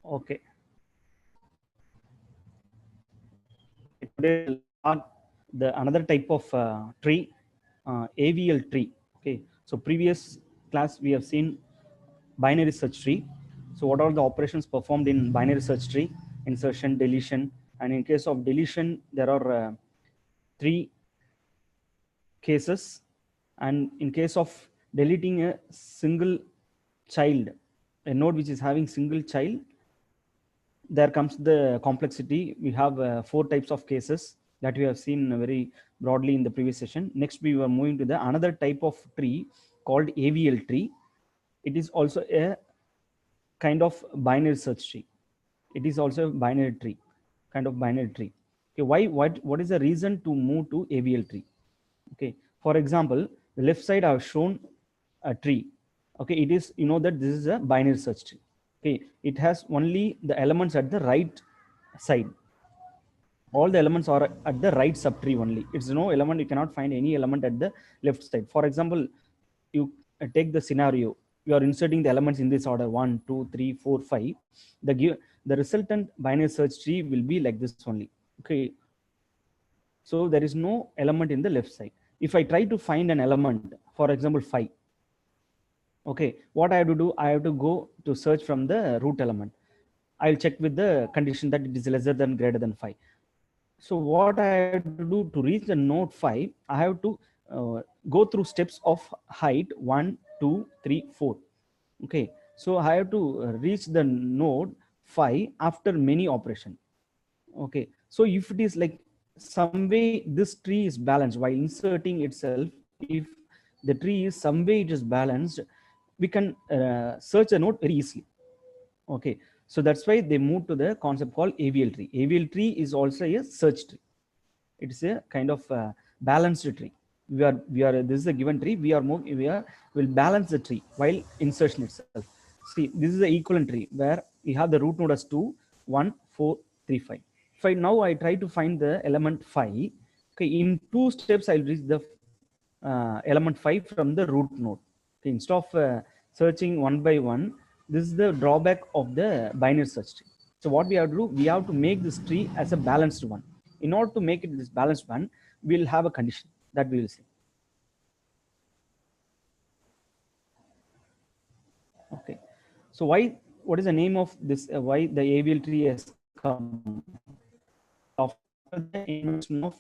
Okay. Today we'll start the another type of tree, AVL tree. Okay. So previous class we have seen binary search tree. So what are the operations performed in binary search tree? Insertion, deletion, and in case of deletion, there are three cases. And in case of deleting a single child, a node which is having single child, there comes the complexity. We have four types of cases that we have seen very broadly in the previous session. Next, we were moving to the another type of tree called AVL tree. It is also a kind of binary search tree. It is also a binary tree, kind of binary tree. Okay, what is the reason to move to AVL tree? Okay, for example, the left side I have shown a tree. Okay, it is, you know that this is a binary search tree. Okay, it has only the elements at the right side. All the elements are at the right subtree only. It's no element, you cannot find any element at the left side. For example, you take the scenario, you are inserting the elements in this order 1 2 3 4 5. The resultant binary search tree will be like this only. Okay, so there is no element in the left side. If I try to find an element, for example 5, okay, what I have to do, I have to go to search from the root element. I'll check with the condition that it is lesser than greater than 5. So what I have to do to reach the node 5, I have to go through steps of height 1 2 3 4. Okay, so I have to reach the node 5 after many operation. Okay, so if it is like some way this tree is balanced while inserting itself, if the tree is some way it is balanced, we can search a node very easily. Okay, so that's why they moved to the concept called AVL tree. AVL tree is also a search tree. It's a kind of balanced tree. We are this is a given tree. Will balance the tree while insertion itself. See, this is the equivalent tree where we have the root node as 2 1 4 3 5. If I now I try to find the element 5, okay, in two steps I'll reach the element 5 from the root node. Okay, instead of searching one by one, this is the drawback of the binary search tree. So what we have to do, we have to make this tree as a balanced one. In order to make it this balanced one, we'll have a condition that we will see. Okay, so what is the name of this? Why the AVL tree has come after the invention of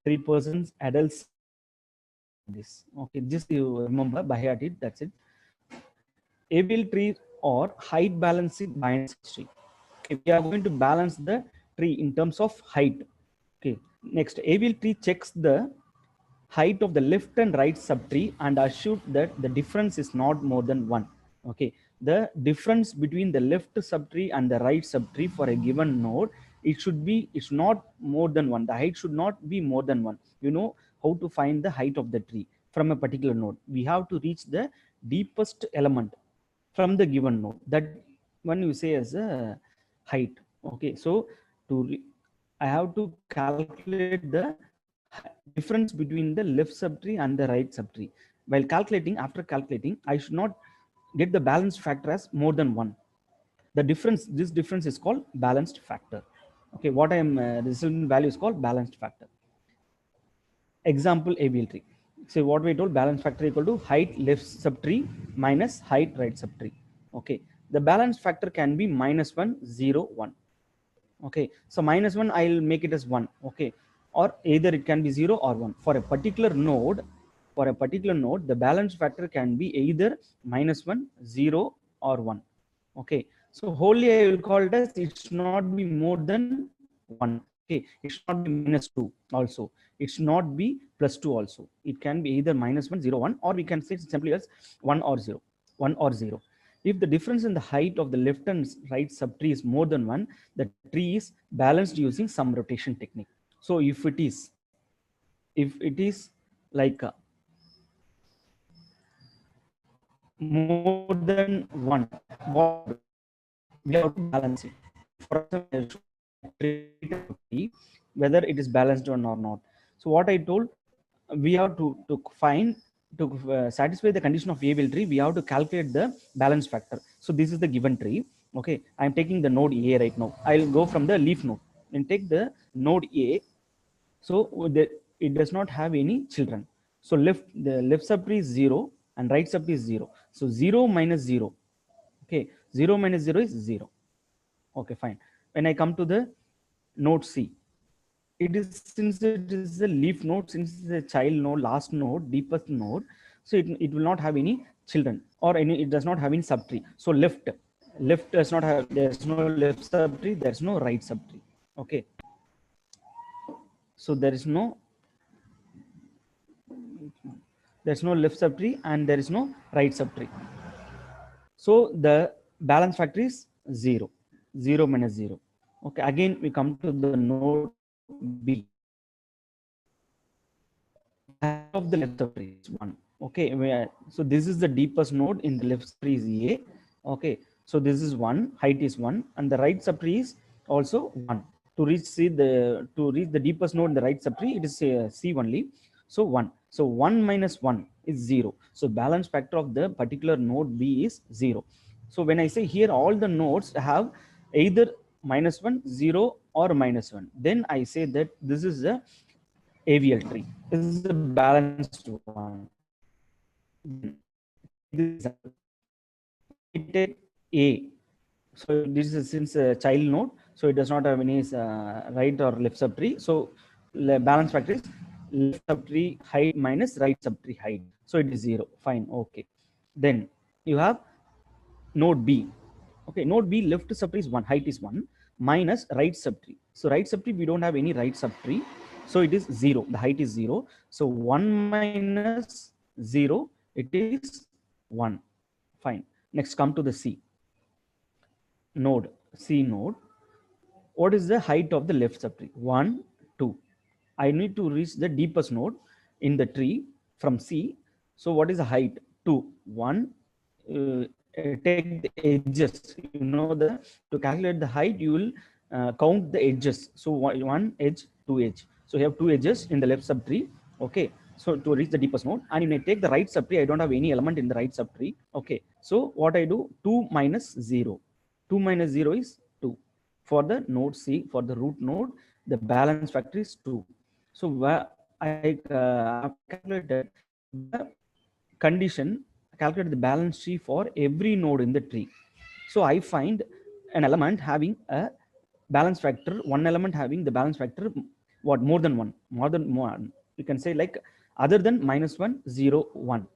3 persons adults? This, okay, just you remember by heart it. That's it. AVL tree or height balancing binary search tree. Okay, we are going to balance the tree in terms of height. Okay, next AVL tree checks the height of the left and right subtree and assure that the difference is not more than 1. Okay, the difference between the left subtree and the right subtree for a given node, it's not more than 1. The height should not be more than 1. You know how to find the height of the tree from a particular node. We have to reach the deepest element from the given node. That one you say as a height. Okay, so I have to calculate the difference between the left subtree and the right subtree. While calculating, after calculating, I should not get the balanced factor as more than 1. The difference, this difference is called balanced factor. Okay, what I am resultant value is called balanced factor. Example AVL tree. So what we told, balance factor equal to height left subtree minus height right subtree. Okay, the balance factor can be -1 0 1. Okay, so -1 I'll make it as 1. Okay, or either it can be 0 or 1 for a particular node. For a particular node, the balance factor can be either -1 0 or 1. Okay, so wholly I will call it as it should not be more than 1. Okay, it should not be -2 also, it should not be +2 also. It can be either -1 0 1, or we can say simply as 1 or 0, 1 or 0. If the difference in the height of the left and right subtree is more than 1, the tree is balanced using some rotation technique. So if it is like more than 1, what we have to balance it. For example, whether it is balanced or not. So what I told, we have to find, to satisfy the condition of AVL tree, we have to calculate the balance factor. So this is the given tree. Okay, I'm taking the node A right now. I'll go from the leaf node and take the node A. So it does not have any children. So the left subtree is 0 and right subtree is 0. So 0 minus 0. Okay, 0 minus 0 is 0. Okay, fine. When I come to the node C, it is, since it is a leaf node, since it's a child node, last node, deepest node, so it will not have any children, or any, it does not have any subtree. So left does not have, there's no left subtree, there's no right subtree. Okay, so there's no left subtree and there is no right subtree. So the balance factor is 0. 0 minus 0. Okay, again we come to the node B. The height of the left subtree is 1. Okay, so this is the deepest node in the left subtree is A. Okay, so this is 1, height is 1, and the right subtree is also 1. To reach the deepest node in the right subtree, it is C only. So 1. So 1 minus 1 is 0. So balance factor of the particular node B is 0. So when I say here all the nodes have either minus 1, 0, or minus 1, then I say that this is a AVL tree. This is a balanced one. Then take this example. When I take A, so this is since a child node, so it does not have any right or left subtree. So the balance factor is left subtree height minus right subtree height. So it is 0. Fine. Okay. Then you have node B. Okay, node B, left subtree is 1, height is 1, minus right subtree. So right subtree, we don't have any right subtree. So it is 0. The height is 0. So 1 minus 0, it is 1. Fine. Next, come to the C node. C node. What is the height of the left subtree? 1, 2. I need to reach the deepest node in the tree from C. So what is the height? 2. 1. Take the edges. You know, to calculate the height, you will count the edges. So one edge, two edge. So you have two edges in the left subtree. Okay. So to reach the deepest node, and you may take the right subtree. I don't have any element in the right subtree. Okay. So what I do? 2 minus 0. 2 minus 0 is 2. For the node C, for the root node, the balance factor is 2. So after calculated the condition, calculate the balance tree for every node in the tree. So I find an element having a balance factor, one element having the balance factor, what, more than one. You can say like other than minus 1, 0, 1.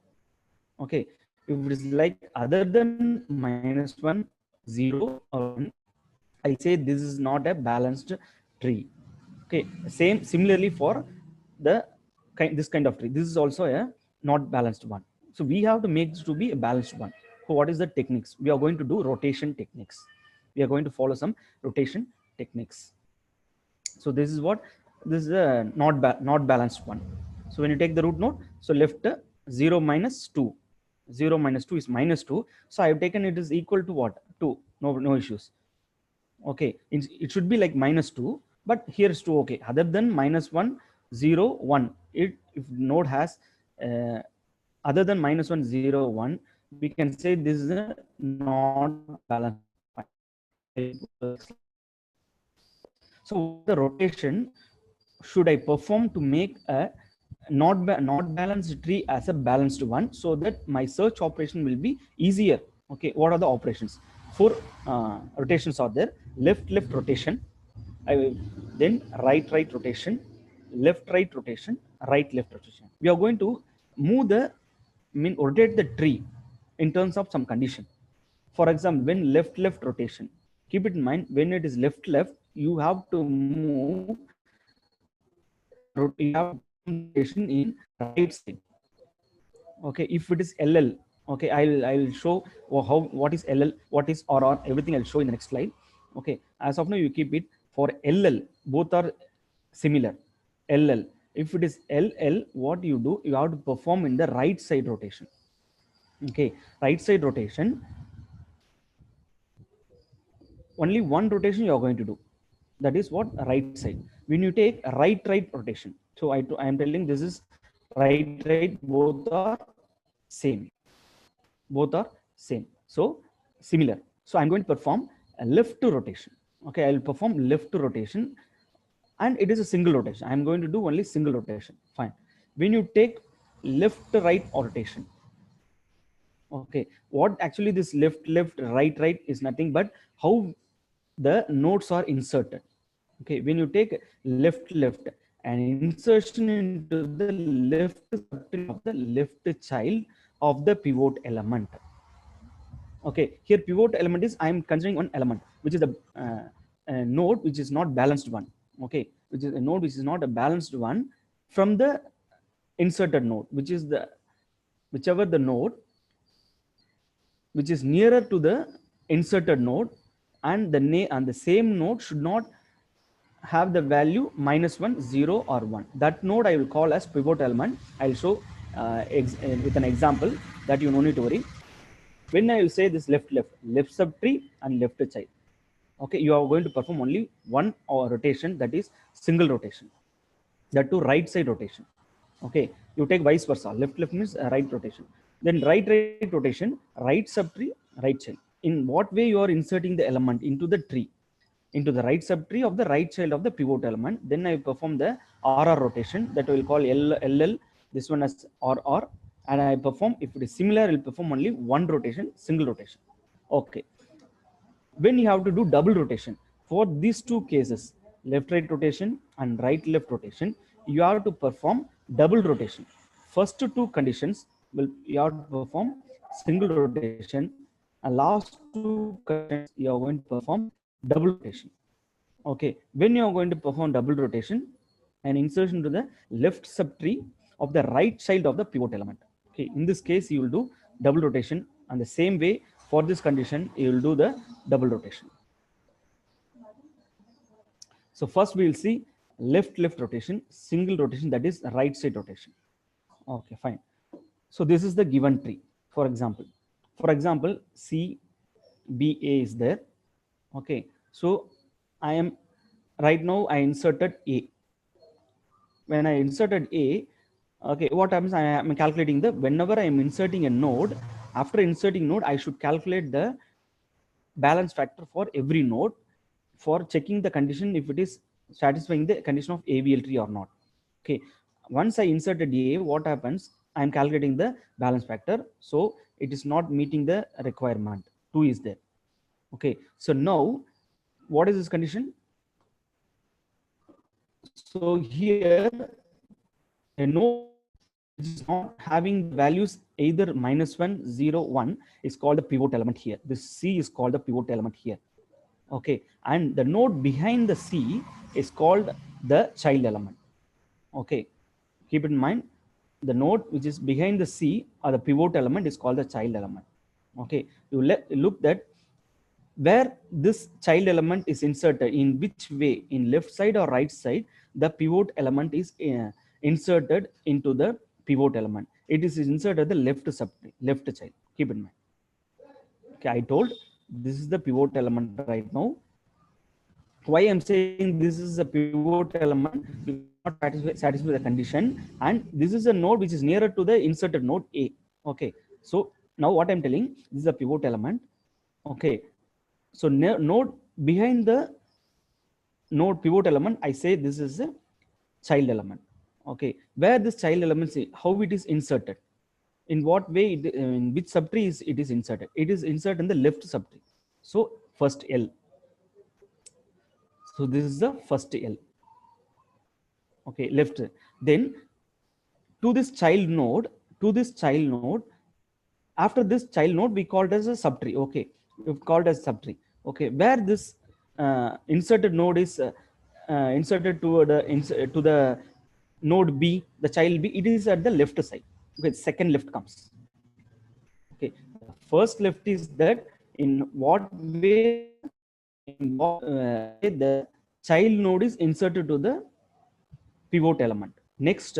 Okay, if it is like other than minus 1, 0, or 1, I say this is not a balanced tree. Okay, similarly for the this kind of tree, this is also a not balanced one. So we have to make this to be a balanced one. So what is the techniques? We are going to do rotation techniques. We are going to follow some rotation techniques. So this is what, this is a not balanced one. So when you take the root node, so left 0 minus 2. 0 minus 2 is minus 2. So I have taken it is equal to what? 2. No issues. Okay, it should be like minus 2, but here is 2. Okay, other than minus 1, 0, 1, if node has other than minus 1, 0, 1, we can say this is a not balanced. So what the rotation should I perform to make a not balanced tree as a balanced one, so that my search operation will be easier? Okay, what are the operations? Four rotations are there. Left rotation, then right rotation, left rotation, right left rotation. We are going to move rotate the tree in terms of some condition. For example, when left rotation, keep it in mind, when it is left, you have to move, you have to perform the rotation in right side. Okay, if it is LL, okay, I'll show how, what is LL, what is RR, everything I'll show in the next slide. Okay, as of now you keep it for LL, both are similar. LL, if it is LL, what you do, you have to perform in the right side rotation. Okay, right side rotation, only one rotation you are going to do, that is what, right side. When you take right rotation, so I am telling this is right, both are same, both are same, so similar. So I'm going to perform a left rotation. Okay, I'll perform left rotation, and it is a single rotation. I'm going to do only single rotation. Fine. When you take left right rotation, okay, what actually this left right is nothing but how the nodes are inserted. Okay, when you take left and insertion into the left subtree of the left child of the pivot element. Okay, here pivot element is I am considering one element which is the node which is not balanced one. Okay, which is a node which is not a balanced one from the inserted node, which is the whichever the node which is nearer to the inserted node, and the same node should not have the value -1, 0 or 1. That node I will call as pivot element. I'll show with an example that you no need to worry. When I will say this left subtree and left child, okay, you are going to perform only one rotation, that is single rotation, that to right side rotation. Okay, you take vice versa, left means right rotation, then right rotation, right subtree, right child. In what way you are inserting the element into the tree, into the right subtree of the right child of the pivot element. Then I perform the RR rotation, that will call LL, this one as RR, and I perform, if it is similar, I will perform only one rotation, single rotation. Okay, when you have to do double rotation for these two cases, left right rotation and right left rotation, you have to perform double rotation. First two conditions will you have to perform single rotation, and last two conditions you are going to perform double rotation. Okay, when you are going to perform double rotation, an insertion to the left subtree of the right child of the pivot element. Okay, in this case you will do double rotation, and the same way for this condition you will do the double rotation. So first we will see left rotation, single rotation, that is right side rotation. Okay, fine. So this is the given tree. For example, C B A is there. Okay, so I am right now I inserted A. When I inserted A, okay, what happens? I am calculating the, whenever I am inserting a node, after inserting node, I should calculate the balance factor for every node for checking the condition if it is satisfying the condition of AVL tree or not. Okay, once I inserted A, what happens? I am calculating the balance factor, so it is not meeting the requirement. 2 is there. Okay, so now what is this condition? So here a node which is not having the values either -1, 0, 1 is called the pivot element here. This C is called the pivot element here. Okay, and the node behind the C is called the child element. Okay, keep in mind, the node which is behind the C or the pivot element is called the child element. Okay, you look that where this child element is inserted, in which way, in left side or right side, the pivot element is inserted into the pivot element. It is inserted the left subtree, left child. Keep in mind. Okay, I told this is the pivot element right now. Why I'm saying this is a pivot element, because not satisfy the condition, and this is a node which is nearer to the inserted node A. Okay, so now what I'm telling, this is a pivot element. Okay, so node behind the node pivot element, I say this is a child element. Okay, where this child element, how it is inserted, in what way, in which subtree it is inserted? It is inserted in the left subtree. So first L. So this is the first L. Okay, left. Then to this child node, after this child node, we called as a subtree. Okay, we've called as subtree. Okay, where this inserted node is inserted to the node B, the child B, it is at the left side. Okay, second left comes. Okay, the first left is that in what way, the child node is inserted to the pivot element. Next,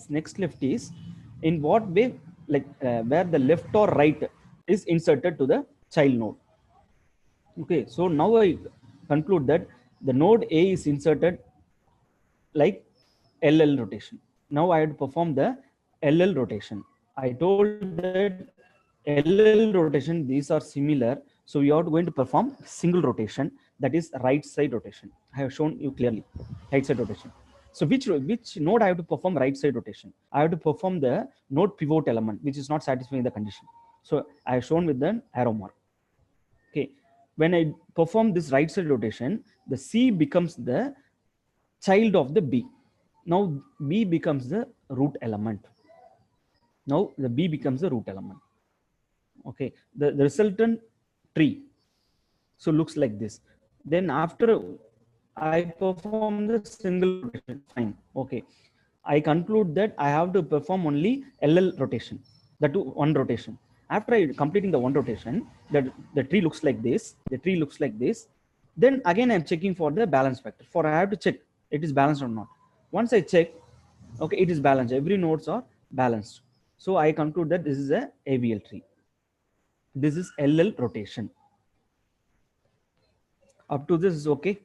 next left is in what way, like where the left or right is inserted to the child node. Okay, so now I conclude that the node A is inserted like LL rotation. Now I had to perform the LL rotation. I told that LL rotation, these are similar. So we are going to perform single rotation, that is right side rotation. I have shown you clearly right side rotation. So which node I have to perform right side rotation? I have to perform the node pivot element which is not satisfying the condition. So I have shown with the arrow mark. Okay, when I perform this right side rotation, the C becomes the child of the B. Now B becomes the root element. Now the B becomes the root element. Okay, the resultant tree so looks like this. Then after I perform the single rotation, fine. Okay, I conclude that I have to perform only LL rotation, that too one rotation. After I completing the one rotation, the tree looks like this. The tree looks like this. Then again I'm checking for the balance factor. For I have to check it is balanced or not. Once I check, okay, it is balanced. Every nodes are balanced. So I conclude that this is a AVL tree. This is LL rotation. Up to this is okay.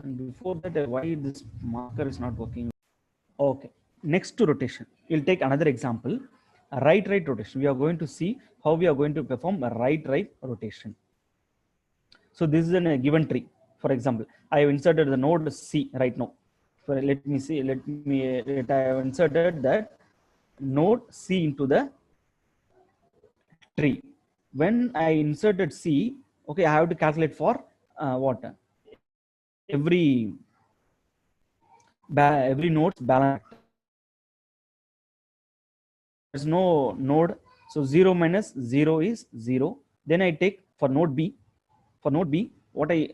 And before that, why this marker is not working? Okay, next to rotation, we'll take another example, a right rotation. We are going to see how we are going to perform a right rotation. So this is in a given tree. For example, I have inserted the node C right now. Let me see. I have inserted that node C into the tree. When I inserted C, okay, I have to calculate for what every node's balance. There's no node, so 0 minus 0 is 0. Then I take for node B. For node B, what I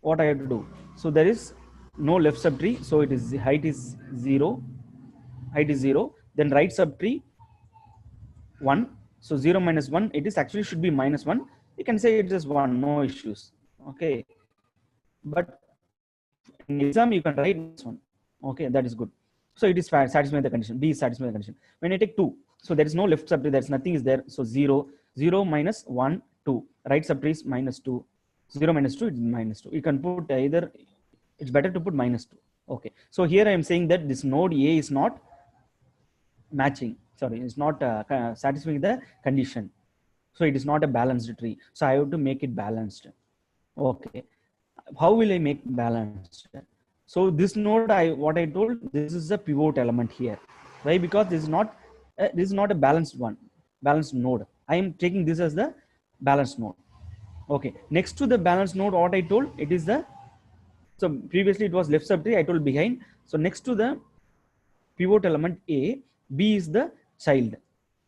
have to do? So there is no left subtree, so it is height is 0. Height is 0. Then right subtree 1. So 0 minus 1, it is actually should be minus 1. You can say it is 1, no issues. Okay, but in exam you can write this one. Okay, that is good. So it is satisfying the condition. B is satisfying the condition. When I take 2, so there is no left subtree, there's nothing is there. So 0, 0 minus 1, 2. Right subtree is minus 2. 0 minus 2 is minus 2. You can put either, it's better to put minus 2. Okay, so here I am saying that this node A is not matching. Sorry, it's not satisfying the condition. So it is not a balanced tree. So I have to make it balanced. Okay, how will I make balanced? So this node, what I told, this is a pivot element here. Why? Because this is not a balanced one, balanced node. I am taking this as the balanced node. Okay, next to the balanced node, what I told, it is the, so previously it was left subtree, I told behind. So next to the pivot element A, B is the child.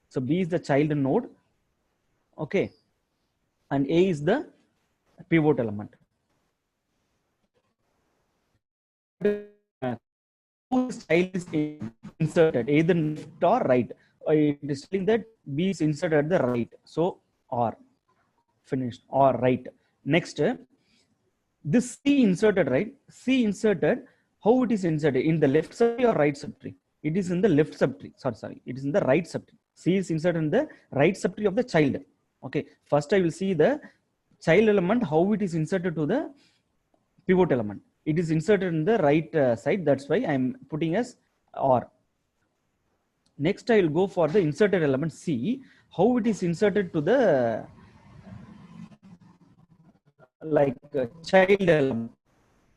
So B is the child node. Okay, and A is the pivot element. Whose child is inserted either left or right. It is saying that B is inserted at the right. So or finished or right. Next, this C inserted, right? C inserted, how it is inserted? In the left subtree or right subtree? It is in the left subtree. Sorry. It is in the right subtree. C is inserted in the right subtree of the child. Okay. First, I will see the child element, how it is inserted to the pivot element. It is inserted in the right side. That's why I am putting as or. Next, I will go for the inserted element C. How it is inserted to the child element.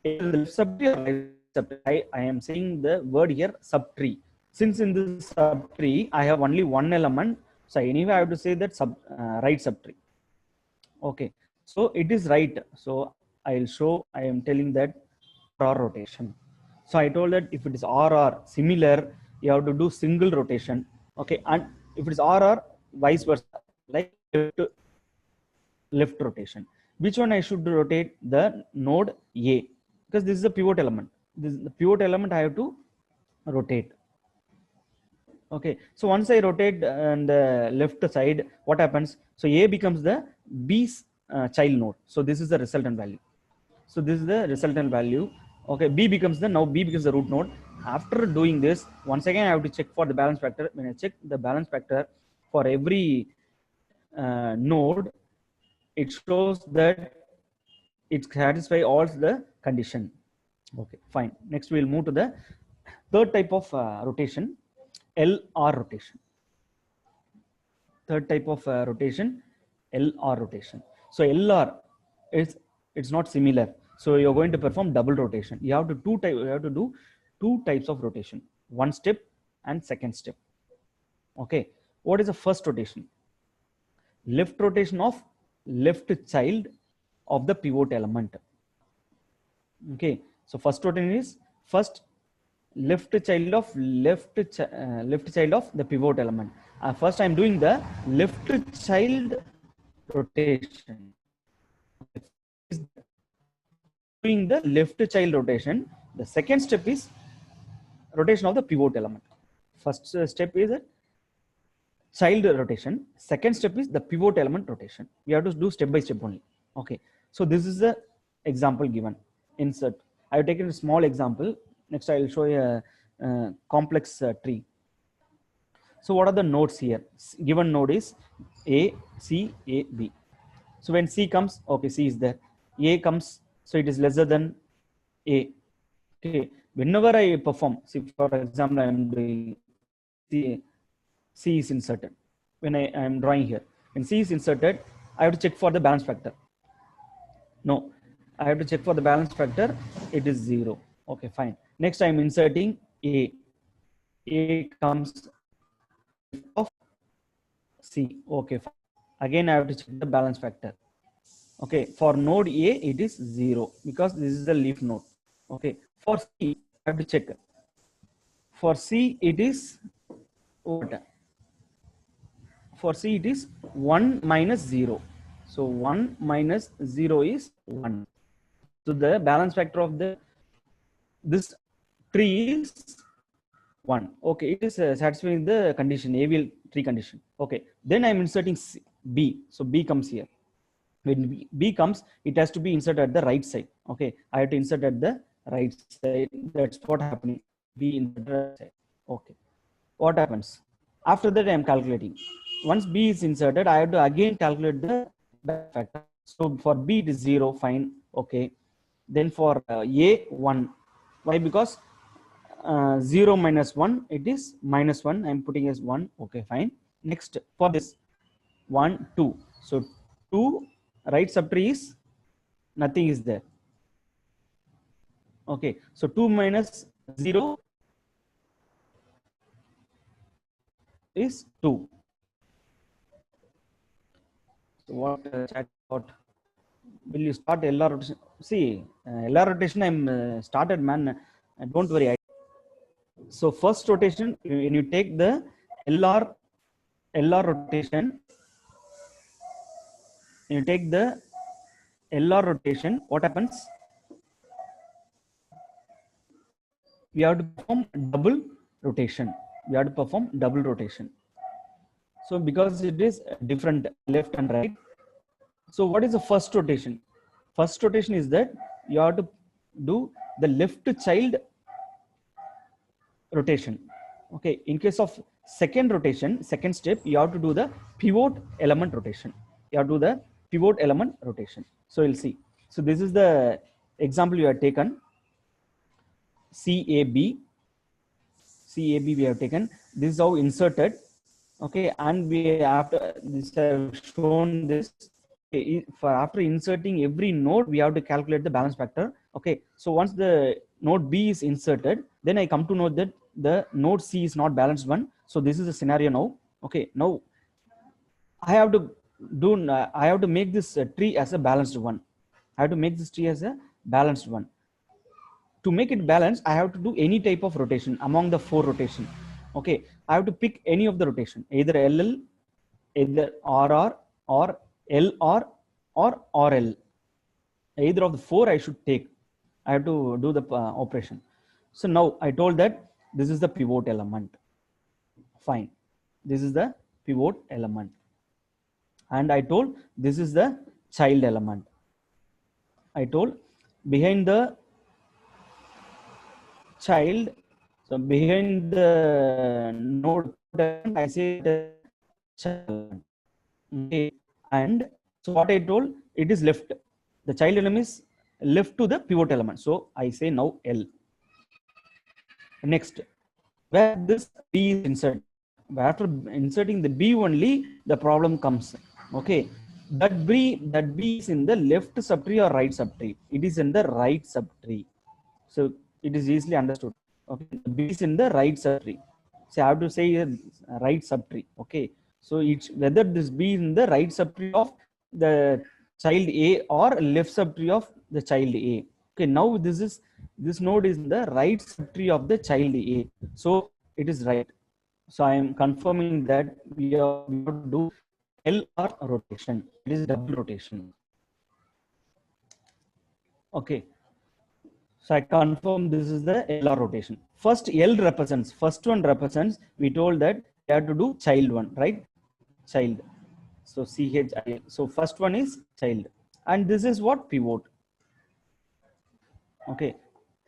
In the left subtree or right subtree. I am saying the word here subtree. Since in this subtree I have only one element, so anyway I have to say that right subtree. Okay, so it is right. So I will show. I am telling that RR rotation. So I told that if it is RR similar, you have to do single rotation. Okay, and if it is RR, vice versa, like left rotation. Which one I should rotate? The node A, because this is a pivot element. This is the pivot element I have to rotate. Okay, so once I rotate on the left side, what happens? So A becomes the B's child node. So this is the resultant value. So this is the resultant value. Okay, B becomes the root node. After doing this, once again I have to check for the balance factor. When I check the balance factor for every node, it shows that it satisfies all the condition. Okay, fine. Next we'll move to the Third type of rotation, LR rotation. Third type of rotation, LR rotation. So LR is, it's not similar. So you're going to perform double rotation. You have to do two types of rotation, one step and second step. Okay. What is the first rotation? Left rotation of left child of the pivot element. Okay. So first rotation is first left child of left child of the pivot element. First I am doing the left child rotation. Doing the left child rotation. The second step is rotation of the pivot element. First step is a child rotation. Second step is the pivot element rotation. We have to do step by step only. Okay. So this is the example given. Insert. I have taken a small example. Next I will show you a complex tree. So what are the nodes here? Given node is A, C, A, B. So when C comes, okay, C is there. A comes, so it is lesser than A. Okay. Whenever I perform, see for example, I am doing C is inserted. When I am drawing here, when C is inserted, I have to check for the balance factor. No, I have to check for the balance factor. It is 0. Okay, fine. Next, I am inserting A. A comes of C. Okay, fine. Again, I have to check the balance factor. Okay, for node A, it is 0 because this is the leaf node. Okay, for C, I have to check. For C, it is what? For C, it is 1 minus 0. So 1 minus 0 is 1. So the balance factor of this tree is 1. Okay, it is satisfying the condition, AVL tree condition. Okay, then I am inserting B. So B comes here. When B comes, it has to be inserted at the right side. Okay, I have to insert at the right side. That's what happening. B inserted at the right side. Okay, what happens? After that, I am calculating. Once B is inserted, I have to again calculate the factor. So for B, it is 0, fine. Okay. Then for A, 1. Why? Because 0 minus 1, it is minus 1. I am putting as 1. Okay, fine. Next, for this 1, 2. So 2, right subtree is nothing is there. Okay. So 2 minus 0 is 2. So what chat about? Will you start LR rotation? See, LR rotation I'm started, man. Don't worry. So first rotation, when you take the LR rotation, you take the LR rotation, what happens? We have to perform double rotation. We have to perform double rotation. So because it is different left and right. So what is the first rotation? First rotation is that you have to do the left child rotation. Okay, in case of second rotation, second step, you have to do the pivot element rotation. You have to do the pivot element rotation. So we'll see. So this is the example you have taken. CAB we have taken. This is how inserted. Okay, and we after this have shown this. For after inserting every node, we have to calculate the balance factor. Okay, so once the node B is inserted, then I come to know that the node C is not balanced one. So this is the scenario now. Okay, now I have to make this tree as a balanced one. I have to make this tree as a balanced one. To make it balanced, I have to do any type of rotation among the 4 rotation. Okay, I have to pick any of the rotation, either LL, either RR, or LR, or RL. Either of the 4 I should take. I have to do the operation. So now I told that this is the pivot element. Fine. This is the pivot element. And I told this is the child element. I told behind the child, so behind the node, I say the child. Okay. And so what I told, it is left. The child element is left to the pivot element. So I say now L. Next, where this B is inserted, after inserting the B only, the problem comes. Okay, that B is in the left subtree or right subtree. It is in the right subtree, so it is easily understood. Okay, the B is in the right subtree. So I have to say right subtree. Okay, so it's whether this B in the right subtree of the child A or left subtree of the child A. Okay, now this node is in the right subtree of the child A, so it is right. So I am confirming that we have to do LR rotation. It is double rotation. Okay, so I confirm this is the LR rotation. First L represents, first one represents, we told that we have to do child one, right? Child. So CHIL. So first one is child. And this is what? Pivot. Okay.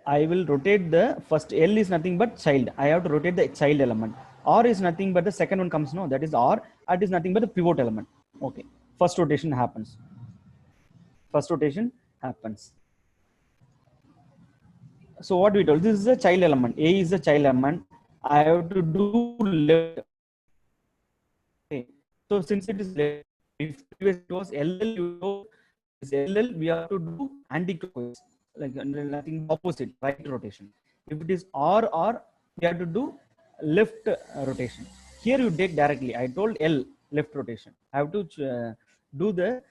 I will rotate the first L is nothing but child. I have to rotate the child element. R is nothing but the second one comes, no, that is R. That is nothing but the pivot element. Okay. First rotation happens. First rotation happens. So what we told, this is a child element. A is a child element. I have to do left. Okay. So since it is left, if it was LL, is LL, we have to do anti-clockwise, like nothing opposite, right rotation. If it is R, we have to do left rotation. Here you take directly. I told L left rotation. I have to do the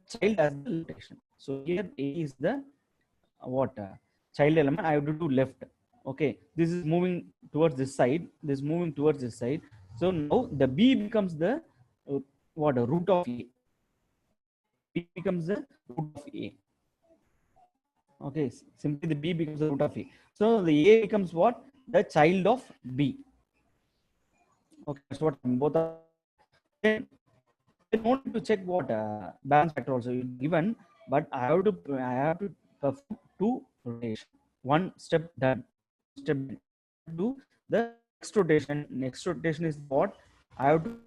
child as the rotation. So here A is the what child element. I have to do left. Okay, this is moving towards this side. This is moving towards this side. So now the B becomes the what a root of A. B becomes the root of A. Okay, simply the B becomes the root of A. So the A becomes what? The child of B. Okay, that's what both are. Then I want to check what balance factor also given, but I have to perform two rotation. One step done. Step do the next rotation. Next rotation is what? I have to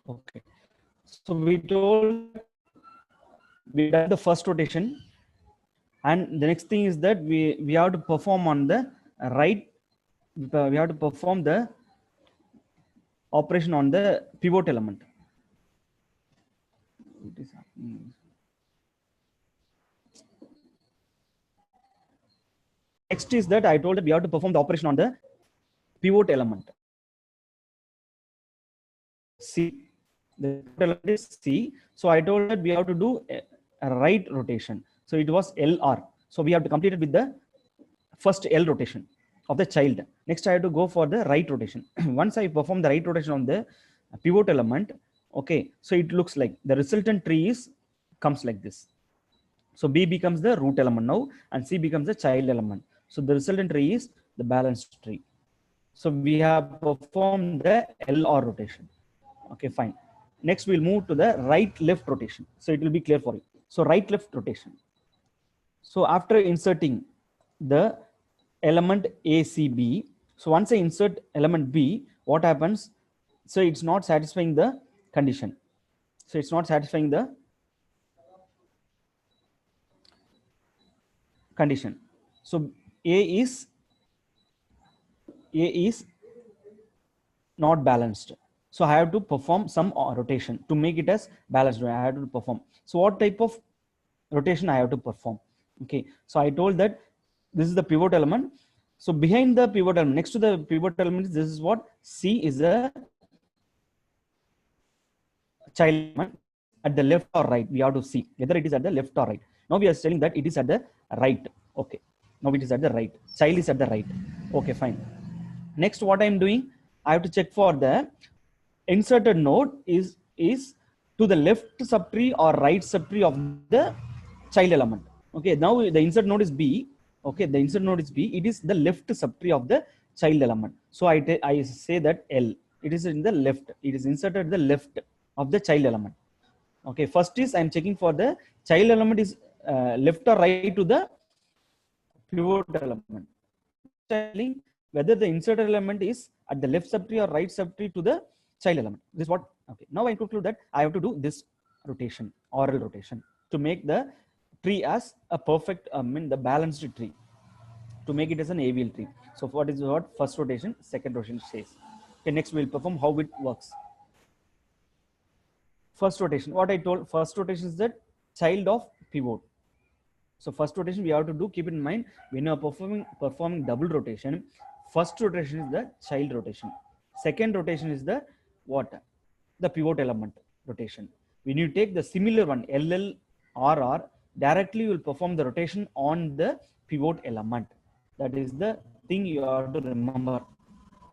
okay. So we told we done the first rotation, and the next thing is that we have to perform on the right. We have to perform the operation on the pivot element. It is happening. Next is that I told that we have to perform the operation on the pivot element. C. The element is C. So I told that we have to do a right rotation. So it was LR. So we have to complete it with the first L rotation of the child. Next I have to go for the right rotation. Once I perform the right rotation on the pivot element, okay, so it looks like the resultant tree is comes like this. So B becomes the root element now, and C becomes the child element. So the resultant tree is the balanced tree. So we have performed the LR rotation. Okay, fine. Next we'll move to the right left rotation. So it will be clear for you. So right left rotation. So after inserting the element ACB, so once I insert element B, what happens? So it's not satisfying the condition. So it's not satisfying the condition. So A is not balanced. So I have to perform some rotation to make it as balanced. I have to perform. So what type of rotation I have to perform? Okay. So I told that this is the pivot element. So behind the pivot element, next to the pivot element, this is what C is a child element, at the left or right. We have to see whether it is at the left or right. Now we are telling that it is at the right. Okay, now it is at the right. Child is at the right. Okay, fine. Next, what I am doing, I have to check for the inserted node is to the left subtree or right subtree of the child element. Okay, now the insert node is B. Okay, the insert node is B. It is the left subtree of the child element. So I say that L. It is in the left. It is inserted the left of the child element. Okay, first is I am checking for the child element is left or right to the pivot element. Next, I am telling whether the inserted element is at the left subtree or right subtree to the child element. This is what. Okay, now I conclude that I have to do this rotation, oral rotation, to make the tree as a perfect, the balanced tree, to make it as an AVL tree. So what is what first rotation, second rotation says. Okay, next we'll perform how it works. First rotation, what I told, first rotation is that child of pivot. So first rotation we have to do, keep in mind, when you are performing double rotation, first rotation is the child rotation, second rotation is the what, the pivot element rotation. When you take the similar one, LL RR, directly you will perform the rotation on the pivot element. That is the thing you have to remember,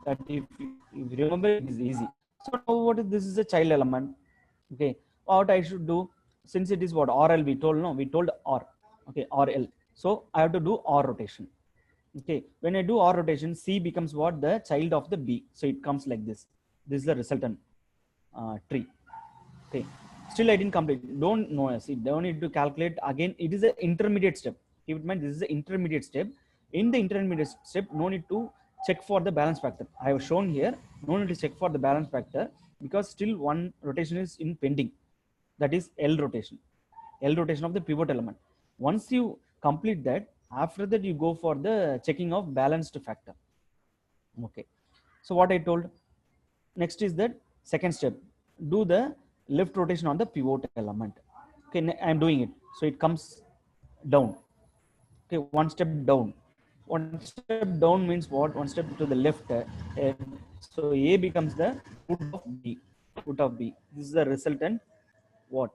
that if you remember, it is easy. So now what is this, is a child element. Okay, what I should do, since it is what RL, we told, no, we told R. Okay, RL. So I have to do R rotation. Okay, when I do R rotation, C becomes what, the child of the B. So it comes like this. This is the resultant tree. Okay, still I didn't complete. Don't know, see, don't need to calculate again. It is an intermediate step. Keep in mind, this is the intermediate step. In the intermediate step, no need to check for the balance factor. I have shown here, no need to check for the balance factor, because still one rotation is in pending. That is L rotation. L rotation of the pivot element. Once you complete that, after that you go for the checking of balanced factor. Okay, so what I told, next is that second step, do the left rotation on the pivot element. Okay, I am doing it. So it comes down. Okay, one step down. One step down means what? One step to the left. So A becomes the root of B. Root of B. This is the resultant what?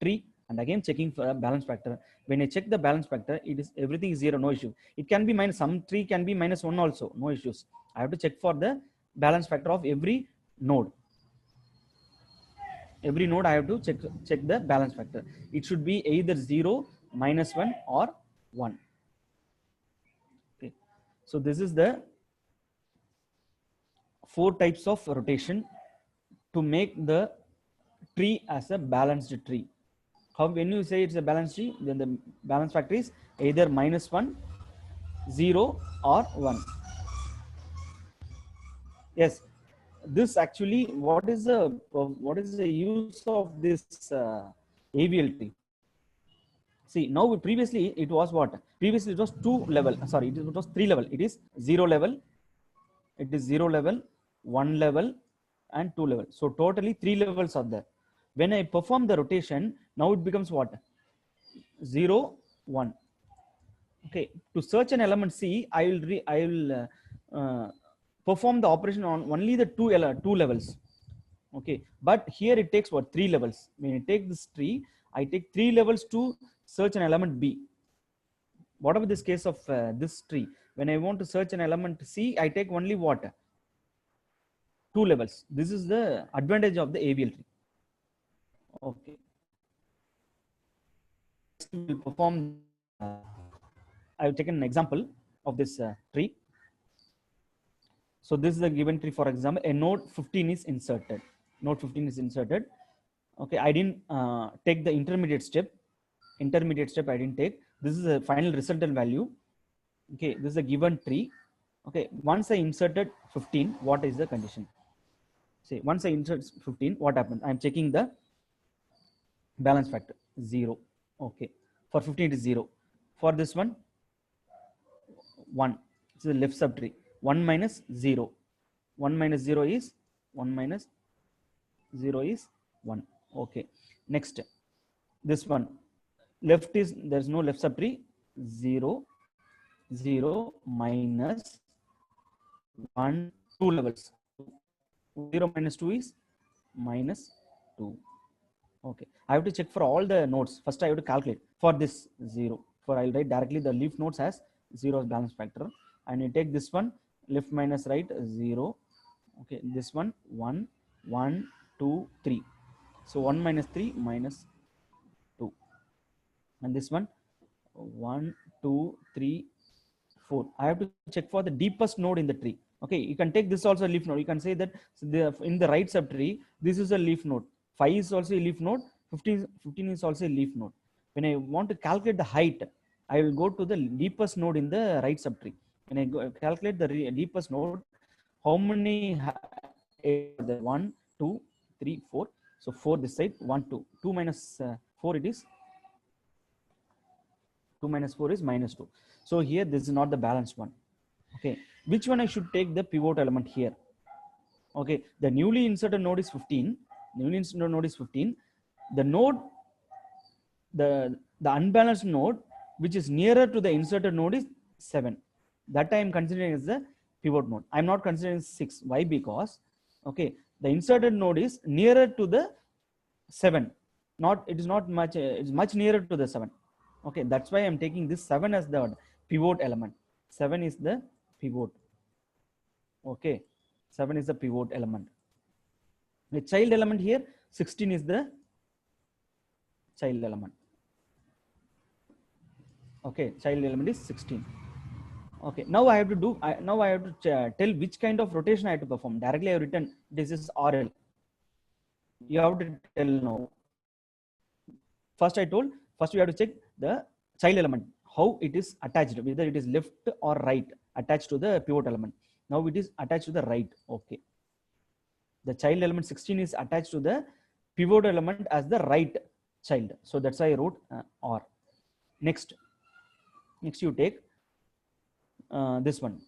Tree. And again checking for a balance factor. When I check the balance factor, it is everything is zero, no issue. It can be minus, some tree can be -1 also, no issues. I have to check for the balance factor of every node. Every node I have to check the balance factor. It should be either 0, -1 or 1. Okay, so this is the 4 types of rotation to make the tree as a balanced tree. How, when you say it's a balanced tree, then the balance factor is either -1, 0 or 1. Yes, this actually, what is the use of this AVL tree? See, now previously it was what? Previously it was 2 level. Sorry, it was 3 level. It is 0 level. It is 0 level, 1 level, and 2 level. So totally 3 levels are there. When I perform the rotation, now it becomes what? 0, 1. Okay, to search an element C, I will perform the operation on only the two levels. Okay, but here it takes what? 3 levels. When I take this tree, I take 3 levels to search an element B. What about this case of this tree? When I want to search an element C, I take only what? 2 levels. This is the advantage of the AVL tree. Okay, next we will perform. I have taken an example of this tree. So this is a given tree. For example, a node 15 is inserted. Node 15 is inserted. Okay, I didn't take the intermediate step. Intermediate step I didn't take. This is a final resultant value. Okay, this is a given tree. Okay, once I inserted 15, what is the condition? See, once I insert 15, what happens? I am checking the balance factor, 0. Okay, for 15 it is 0. For this one, 1. This is a left subtree. 1 minus 0. 1 minus 0 is 1 minus 0 is 1. Okay, next, this one, left is, there's no left subtree. 0, 0 minus 1, 2 levels. 0 minus 2 is -2. Okay, I have to check for all the nodes. First I have to calculate for this 0. For I'll write directly the leaf nodes as 0 as balance factor, and you take this one, left minus right 0. Okay, this one 1 1 2 3. So 1 minus 3 minus 2, and this one 1 2 3 4. I have to check for the deepest node in the tree. Okay, you can take this also a leaf node. You can say that in the right subtree this is a leaf node, 5 is also a leaf node, 15 is also a leaf node. When I want to calculate the height, I will go to the deepest node in the right subtree. When I calculate the deepest node, how many edges are there? 1 2 3 4. So 4 this side, 1 2 2 minus 4, it is 2 minus 4 is minus 2. So here this is not the balanced one. Okay, which one I should take the pivot element here? Okay, the newly inserted node is 15. Newly inserted node is 15. The node, the unbalanced node which is nearer to the inserted node is 7. That I am considering as the pivot node. I am not considering 6. Why? Because okay, the inserted node is nearer to the 7. Not, it is not much, it's much nearer to the 7. Okay, that's why I'm taking this 7 as the pivot element. 7 is the pivot. Okay, 7 is the pivot element. The child element here 16 is the child element. Okay, child element is 16. Okay, now I have to do, now I have to tell which kind of rotation I have to perform. Directly I have written this is RL. You have to tell now. First I told, first we have to check the child element, how it is attached, whether it is left or right attached to the pivot element. Now it is attached to the right. Okay, the child element 16 is attached to the pivot element as the right child. So that's why I wrote R. Next you take this one.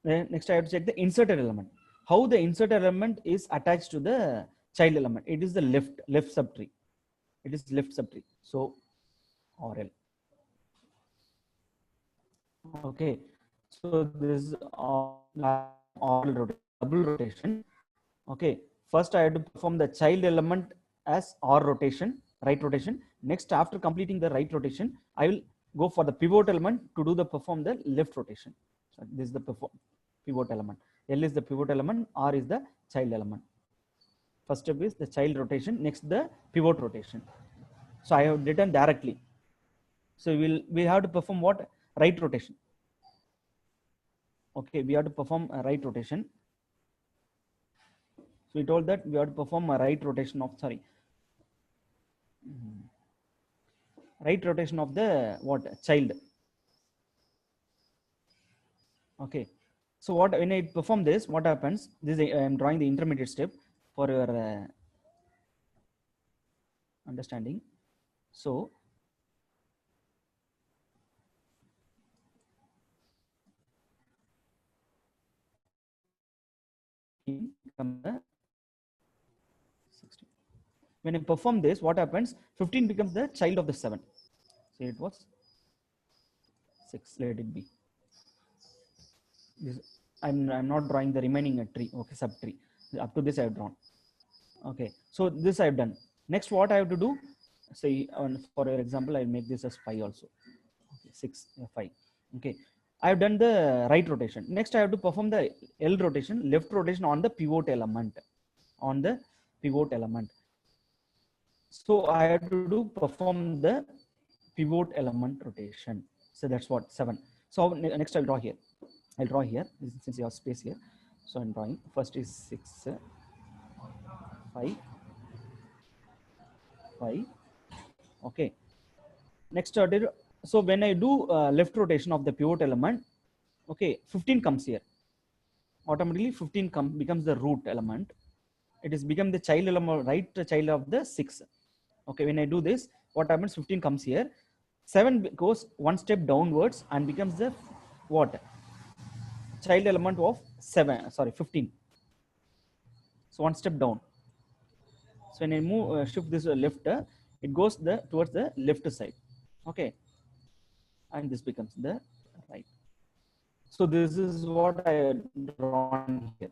Then next I have to check the inserted element. How the inserted element is attached to the child element. It is the left subtree. It is left subtree. So RL. Okay. So this is RL rotation, double rotation. Okay. First I have to perform the child element as R rotation, right rotation. Next, after completing the right rotation, I will go for the pivot element to do the perform the left rotation. So this is the pivot element. L is the pivot element, R is the child element. First step is the child rotation, next the pivot rotation. So I have written directly. So we have to perform what? Right rotation. Okay, we have to perform a right rotation. So we told that we have to perform a right rotation of, right rotation of the what? Child. Okay. So what, when I perform this, what happens? This I am drawing the intermediate step for your understanding. So when I perform this, what happens? 15 becomes the child of the 7. So it was 6. Let it be. This, I'm not drawing the remaining tree. Okay, subtree. Up to this I have drawn. Okay, so this I have done. Next, what I have to do? Say, for example, I make this as 5 also. Okay, 6, 5. Okay, I have done the right rotation. Next, I have to perform the L rotation, left rotation on the pivot element. On the pivot element. So I have to do perform the pivot element rotation. So that's what 7. So next I'll draw here. I'll draw here since you have space here. So I'm drawing. First is 6, 5, 5. Okay. Next, so when I do left rotation of the pivot element, okay, 15 comes here. Automatically 15 becomes the root element. It is become the child element, right child of the 6. Okay, when I do this, what happens? 15 comes here. 7 goes one step downwards and becomes the what? Child element of 15. So one step down. So when I move, shift this left, it goes towards the left side. Okay, and this becomes the right. So this is what I drawn here.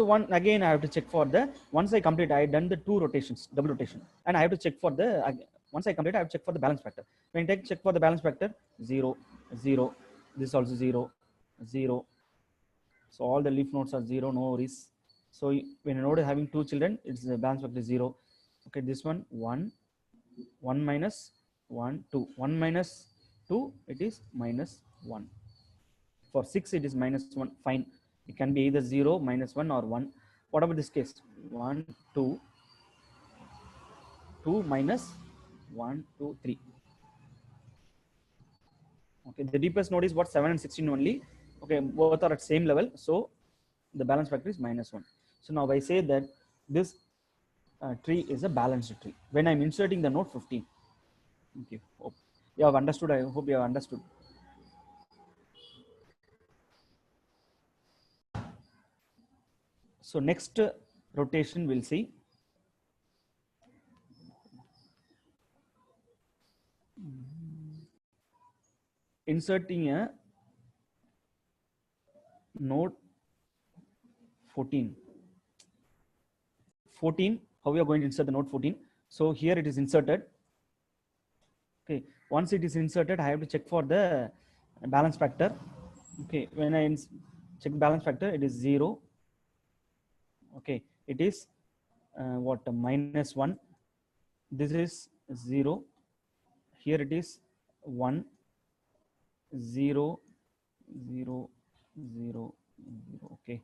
So one again I have to check for the, once I complete, I have done the 2 rotations, double rotation, and I have to check for the, once I complete, I have to check for the balance factor. When I check for the balance factor, 0, 0, this is also 0, 0. So all the leaf nodes are 0, no worries. So when a node is having 2 children, its balance factor is 0. Okay, this one 1, 1 minus 1, 2, 1 minus 2, it is minus 1. For 6, it is minus 1. Fine. It can be either 0, minus 1, or 1. What about this case? 1, 2, 2 minus 1, 2, 3. Okay, the deepest node is what? 7 and 16 only. Okay, both are at same level. So the balance factor is minus 1. So now I say that this tree is a balanced tree when I'm inserting the node 15. Okay, hope you have understood. I hope you have understood. So next rotation we'll see. Inserting a node 14. 14, how we are going to insert the node 14? So here it is inserted. Okay, once it is inserted, I have to check for the balance factor. Okay, when I check balance factor, it is 0. Okay, it is what, minus 1. This is 0. Here it is 1, 0, 0, 0, 0. Okay,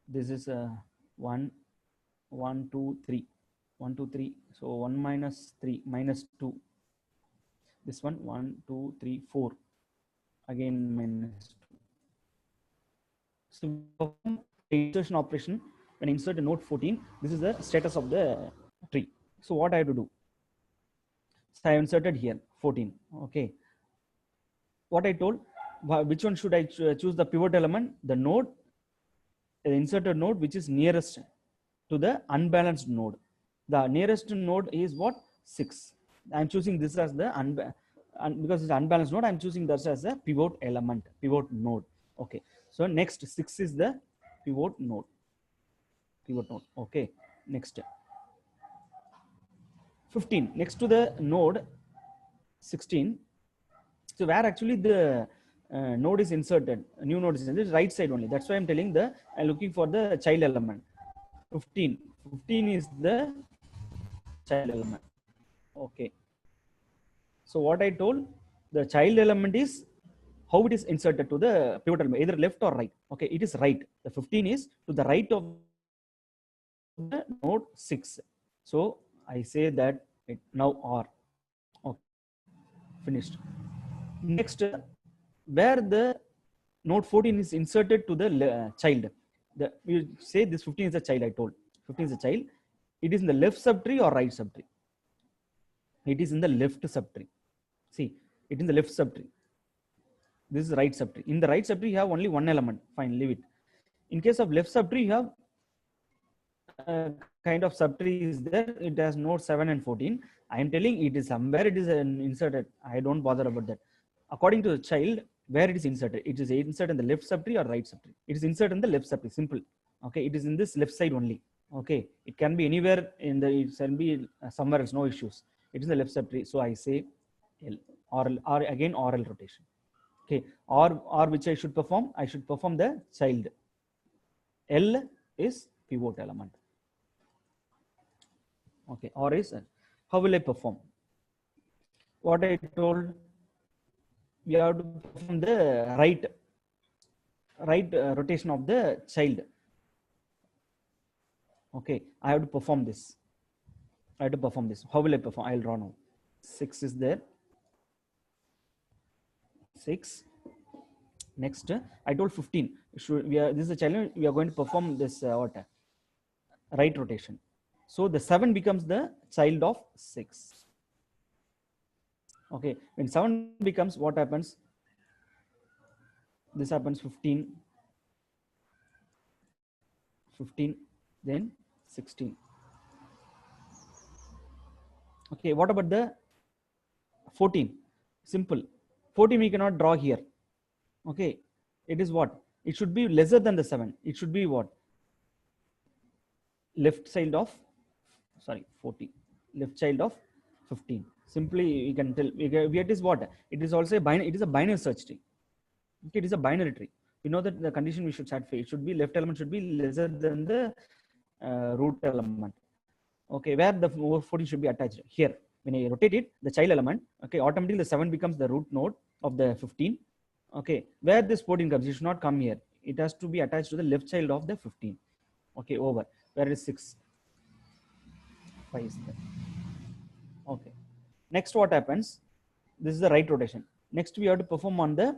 this is 1, 1, 2, 3, 1, 2, 3. So 1 minus 3, minus 2. This one 1, 2, 3, 4. Again minus 2. So perform the insertion operation. When I insert a node 14, this is the status of the tree. So what I have to do? So I have inserted here 14. Okay. What I told, which one should I choose the pivot element? The node, the inserted node which is nearest to the unbalanced node. The nearest node is what? 6. I am choosing this as the because it's unbalanced node, I am choosing this as a pivot element, pivot node. Okay. So next 6 is the pivot node. Pivot node. Okay. Next 15. Next to the node 16. So where actually the node is inserted, a new node is inserted, right side only. That's why I'm telling the, I'm looking for the child element. 15. 15 is the child element. Okay. So what I told, the child element is how it is inserted to the pivot element, either left or right. Okay, it is right. The 15 is to the right of the node 6. So I say that it now R. Okay, finished. Next, where the node 14 is inserted to the child, we say this 15 is the child. I told 15 is the child. It is in the left subtree or right subtree? It is in the left subtree. See, it is in the left subtree. This is right subtree. In the right subtree, you have only one element. Fine, leave it. In case of left subtree, you have kind of subtree is there. It has node 7 and 14. I am telling it is somewhere it is inserted. I don't bother about that. According to the child, where it is inserted, it is inserted in the left subtree or right subtree. It is inserted in the left subtree. Simple. Okay, it is in this left side only. Okay, it can be anywhere in the, it can be somewhere else, no issues. It is the left subtree. So I say L, or again oral rotation. Okay, or which I should perform? I should perform the child. L is pivot element. Okay, or is, how will I perform? What I told, we have to perform the right rotation of the child. Okay, I have to perform this. I have to perform this. How will I perform? I'll draw now. 6 is there. 6. Next, I told 15. This is a challenge. We are going to perform this right rotation. So the 7 becomes the child of 6. Okay, when 7 becomes, what happens? This happens 15, 15, then 16. Okay, what about the 14? Simple. 14 we cannot draw here. Okay, it is what? It should be lesser than the 7. It should be what? Left child of, sorry, 40. Left child of 15. Simply we can tell, it is what? It is also a binary, it is a binary search tree. Okay, it is a binary tree. We know that the condition we should satisfy, it should be left element should be lesser than the root element. Okay, where the 14 should be attached here. When I rotate it, the child element, okay, automatically the 7 becomes the root node of the 15. Okay, where this 14 comes, it should not come here. It has to be attached to the left child of the 15. Okay, over. Where is 6? 5 is there. Okay. Next, what happens? This is the right rotation. Next, we have to perform on the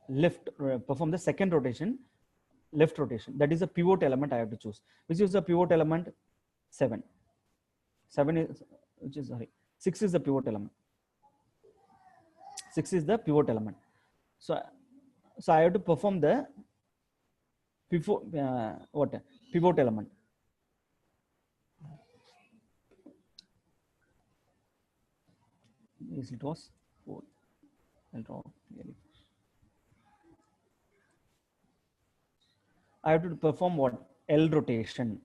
left, perform the second rotation, left rotation. That is a pivot element I have to choose. Which is the pivot element? 7. 7 is, which is, sorry, 6 is the pivot element. 6 is the pivot element. So I have to perform the pivot element. Yes, it was 4. I'll draw clearly. I have to perform what? L rotation.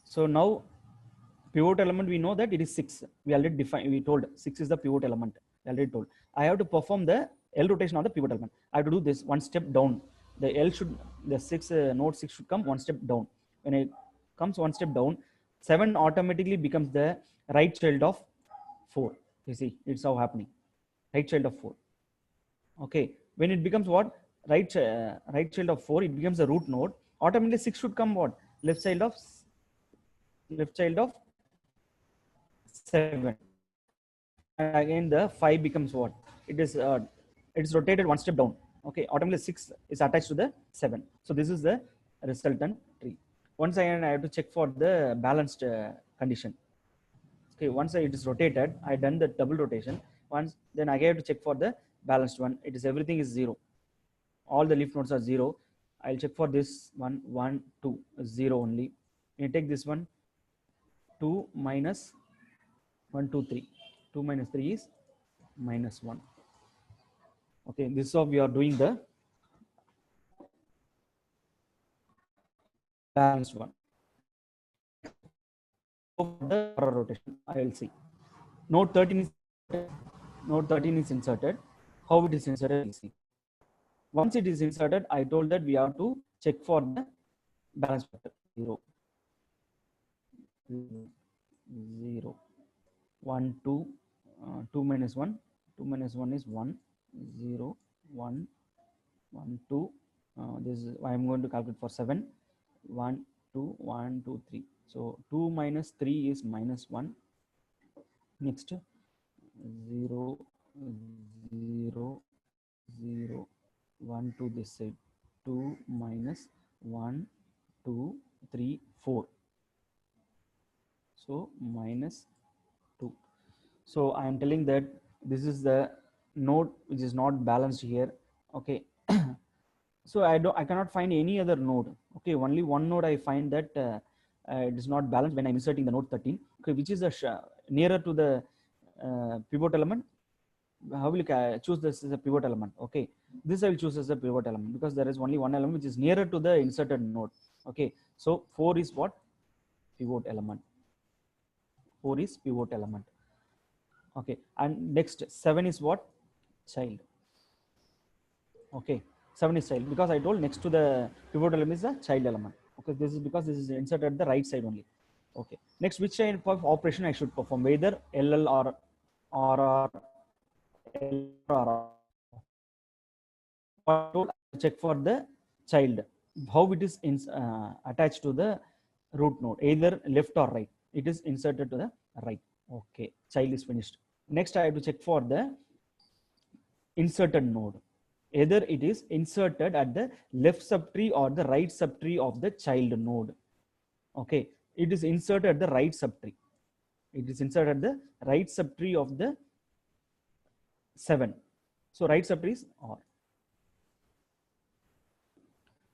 So now pivot element, we know that it is 6. We already defined, we told 6 is the pivot element. We already told. I have to perform the L rotation on the pivot element. I have to do this one step down. The L should, the 6 node 6 should come one step down. When it comes one step down, 7 automatically becomes the right child of 4. You see, it's how happening. Right child of 4. Okay, when it becomes what? Right child of 4, it becomes a root node. Automatically 6 should come what? Left child of 7. And again the 5 becomes what? It is rotated one step down. Okay, automatically 6 is attached to the 7. So this is the resultant tree. Once again I have to check for the balanced condition. Okay, once it is rotated, I done the double rotation. Once, then I have to check for the balanced one. It is, everything is 0. All the leaf nodes are 0. I'll check for this one, 1, 2, 0 only. You take this one, 2 minus 1, 2, 3. 2 minus 3 is minus 1. Okay, this is how we are doing the balanced one. For the rotation, I will see. Node 13 is inserted. How it is inserted, we'll see. Once it is inserted, I told that we have to check for the balance factor. 0, 0, 1, 2, 2 minus 1. 2 minus 1 is 1, 0, 1, 1, 2. This is I am going to calculate for 7. 1, 2, 1, 2, 3. So 2 minus 3 is minus 1. Next, 0, 0, 0, 1 to this side. 2 minus 1, 2, 3, 4. So minus 2. So I am telling that this is the node which is not balanced here. Okay. So I cannot find any other node. Okay, only one node I find that it is not balanced when I'm inserting the node 13. Okay, which is nearer to the pivot element. How will you choose this as a pivot element? Okay, this I will choose as a pivot element because there is only one element which is nearer to the inserted node. Okay, so 4 is what? Pivot element. 4 is pivot element. Okay, and next 7 is what? Child. Okay, 7 is child because I told next to the pivot element is the child element. Okay, this is because this is inserted at the right side only. Okay, next, which type of operation I should perform, whether LL or L or check for the child, how it is attached to the root node, either left or right. It is inserted to the right. Okay, child is finished. Next, I have to check for the inserted node. Either it is inserted at the left subtree or the right subtree of the child node. Okay, it is inserted at the right subtree. It is inserted at the right subtree of the 7. So right subtree is R.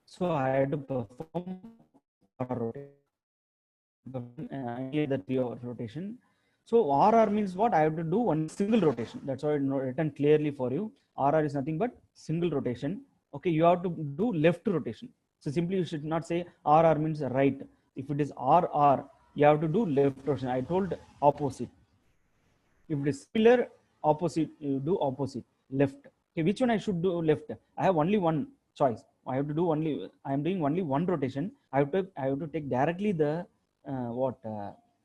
So I had to perform rotation. The tree of rotation. So RR means what? I have to do one single rotation. That's why it's written clearly for you. RR is nothing but single rotation. Okay, you have to do left rotation. So simply you should not say RR means right. If it is RR, you have to do left rotation. I told opposite. If it is similar, opposite, you do opposite, left. Okay, which one I should do left? I have only one choice. I have to do only, I am doing only one rotation. I have to take directly the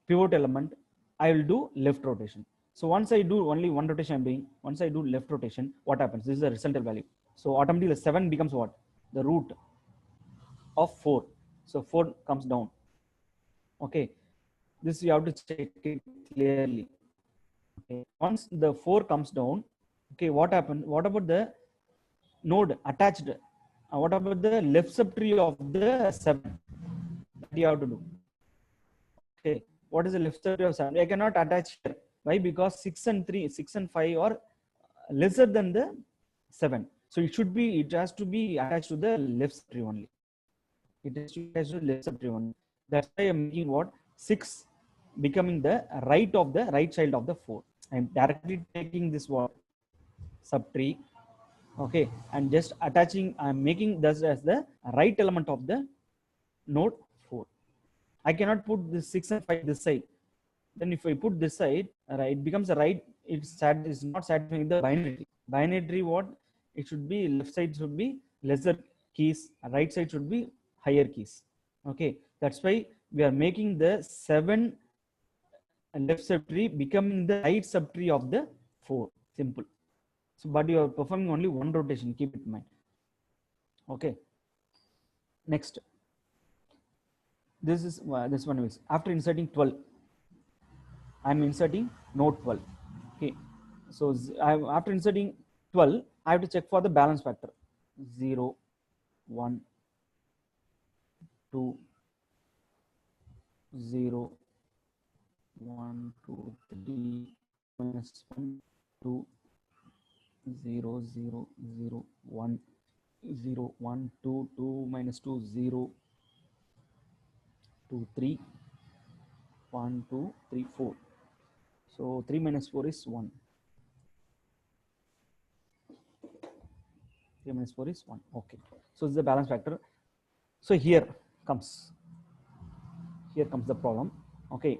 pivot element. I will do left rotation. So once I do only one rotation, I'm doing, once I do left rotation, what happens? This is the resultant value. So automatically the 7 becomes what? The root of 4. So 4 comes down. Okay, this you have to check it clearly. Okay. Once the 4 comes down, okay, what happened? What about the node attached? What about the left subtree of the 7? That you have to do. Okay, what is the left subtree of 7? I cannot attach here. Why? Because 6 and 3, 6 and 5 are lesser than the 7. So it should be, it has to be attached to the left subtree only. It has to be attached to the left subtree only. That's why I'm making what? 6 becoming the right of the right child of the 4. I'm directly taking this what? Subtree, okay, and just attaching, I'm making this as the right element of the node 4. I cannot put this 6 and 5 this side. Then if I put this side, right, it becomes a right, it's not satisfying the binary. Binary what? It should be, left side should be lesser keys, right side should be higher keys. Okay, that's why we are making the 7 left subtree becoming the right subtree of the 4. Simple. So, but you are performing only one rotation, keep it in mind. Okay. Next, this one is after inserting 12, I am inserting node 12. Okay. So after inserting 12, I have to check for the balance factor. 0, 1, 2, 0, 1, 2, 3, minus 1, 2, 0, 0, 0, 1, 0, 1, 2, 2, minus 2, 0, 2, 3, 1, 2, 3, 4. So 3 minus 4 is 1. 3 minus 4 is 1. Okay. So this is the balance factor. So here comes the problem. Okay.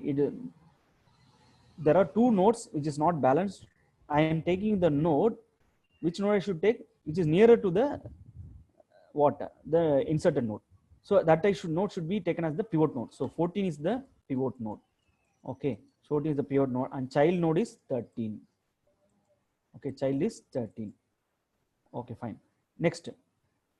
There are two nodes which is not balanced. I am taking the node. Which node I should take? Which is nearer to the the inserted node. So that node should be taken as the pivot node. So 14 is the pivot node. Okay. So 14 is the pivot node and child node is 13. Okay. Child is 13. Okay, fine. Next,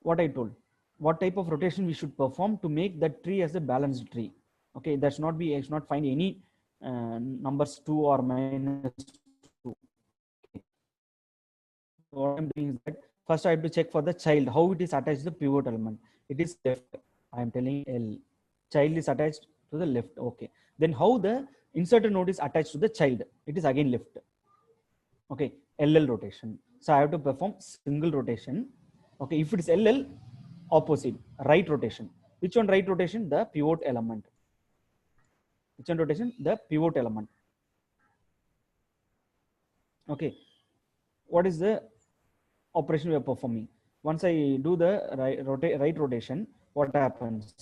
what I told, what type of rotation we should perform to make that tree as a balanced tree. Okay, I should not find any numbers 2 or minus 2. Okay. What I'm doing is that first I have to check for the child, how it is attached to the pivot element. It is left. I am telling L. Child is attached to the left. Okay. Then how the inserted node is attached to the child? It is again left. Okay, LL rotation. So I have to perform single rotation. Okay, if it is LL, opposite, right rotation. Which one right rotation? The pivot element. Which one rotation? The pivot element. Okay, what is the operation we are performing? Once I do the right rotation, what happens?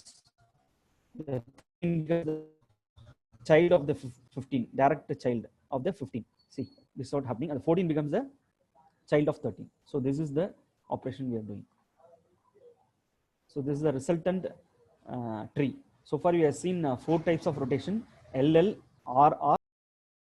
The child of the 15, direct child of the 15. See, this is what happening. And the 14 becomes the child of 13. So this is the operation we are doing. So this is the resultant tree. So far we have seen 4 types of rotation: LL, RR,